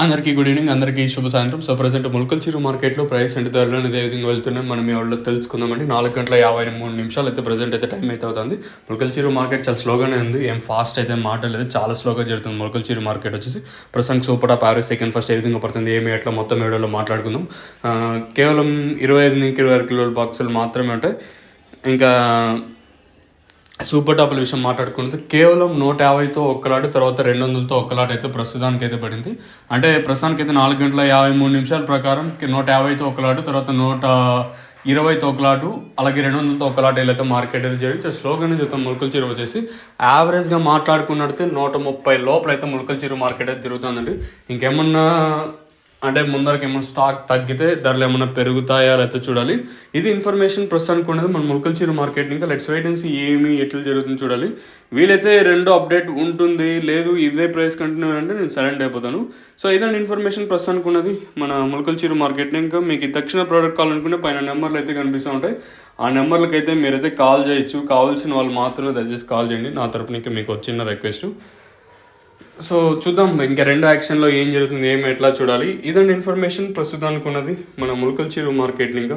అందరికీ good evening, అందరికీ శుభ సాయంత్రం. సో ప్రజెంట్ ములకల చెరువు మార్కెట్లో ప్రైస్ అంటే ధరలు అనేది ఏ విధంగా వెళ్తున్నాయి మనం ఎవరిలో తెలుసుకుందామండి. 4:53 అయితే ప్రజెంట్ అయితే టైం అయితే అవుతుంది. ములకల చెరువు మార్కెట్ చాలా స్లోగానే ఉంది, ఏం ఫాస్ట్ అయితే మాట్లాడలేదు, చాలా స్లోగా జరుగుతుంది. ములకల చెరువు మార్కెట్ వచ్చేసి ప్రస్తుతానికి super top average second first ఏ విధంగా పడుతుంది, ఏమి ఎట్లా మొత్తం వీడియోలో మాట్లాడుకుందాం. కేవలం 25-26 కిలోల బాక్సులు మాత్రమే ఉంటాయి. ఇంకా సూపర్ టాప్ల విషయం మాట్లాడుకుంటే కేవలం 150తో ఒక్కలాట, తర్వాత 200తో ఒక్కలాట అయితే ప్రస్తుతానికి అయితే పడింది. అంటే ప్రస్తుతానికి అయితే 4:53 ప్రకారం 150తో ఒకలాటు, తర్వాత 120తో ఒకలాటు, అలాగే 200తో ఒకలాట అయితే మార్కెట్ అయితే జరిగింది. స్లోగానే చూద్దాం. ములకల చెరువు వచ్చేసి యావరేజ్గా మాట్లాడుకున్నట్టే 130 లోపల అయితే ములకల చెరువు మార్కెట్ అయితే తిరుగుతుందండి. ఇంకేమన్నా అంటే ముందరికి ఏమైనా స్టాక్ తగ్గితే ధరలు ఏమైనా పెరుగుతాయా లేకపోతే చూడాలి. ఇది ఇన్ఫర్మేషన్ ప్రస్తుతానికి ఉన్నది మన ములకల చెరువు మార్కెట్. ఇంకా లెట్స్ వెయిట్ అండ్ సీ ఏమి ఎట్లా జరుగుతుంది చూడాలి. వీలైతే రెండో అప్డేట్ ఉంటుంది, లేదు ఇదే ప్రైస్ కంటిన్యూ అంటే నేను సైలెంట్ అయిపోతాను. సో ఇదండి ఇన్ఫర్మేషన్ ప్రస్తుతానికి ఉన్నది మన ములకల చెరువు మార్కెట్ని. ఇంకా మీకు ఈ తక్షణ ప్రోడక్ట్ కావాలనుకుంటే పైన నెంబర్లు అయితే కనిపిస్తూ ఉంటాయి. ఆ నెంబర్లకి అయితే మీరైతే కాల్ చేయొచ్చు. కావాల్సిన వాళ్ళు మాత్రమే దయచేసి కాల్ చేయండి. నా తరపున ఇంకా మీకు వచ్చిన రిక్వెస్ట్. సో చూద్దాం ఇంకా రెండు యాక్షన్లో ఏం జరుగుతుంది, ఏమి ఎట్లా చూడాలి. ఇదండి ఇన్ఫర్మేషన్ ప్రస్తుతానికి ఉన్నది మన ములకల చెరువు మార్కెట్ని. ఇంకా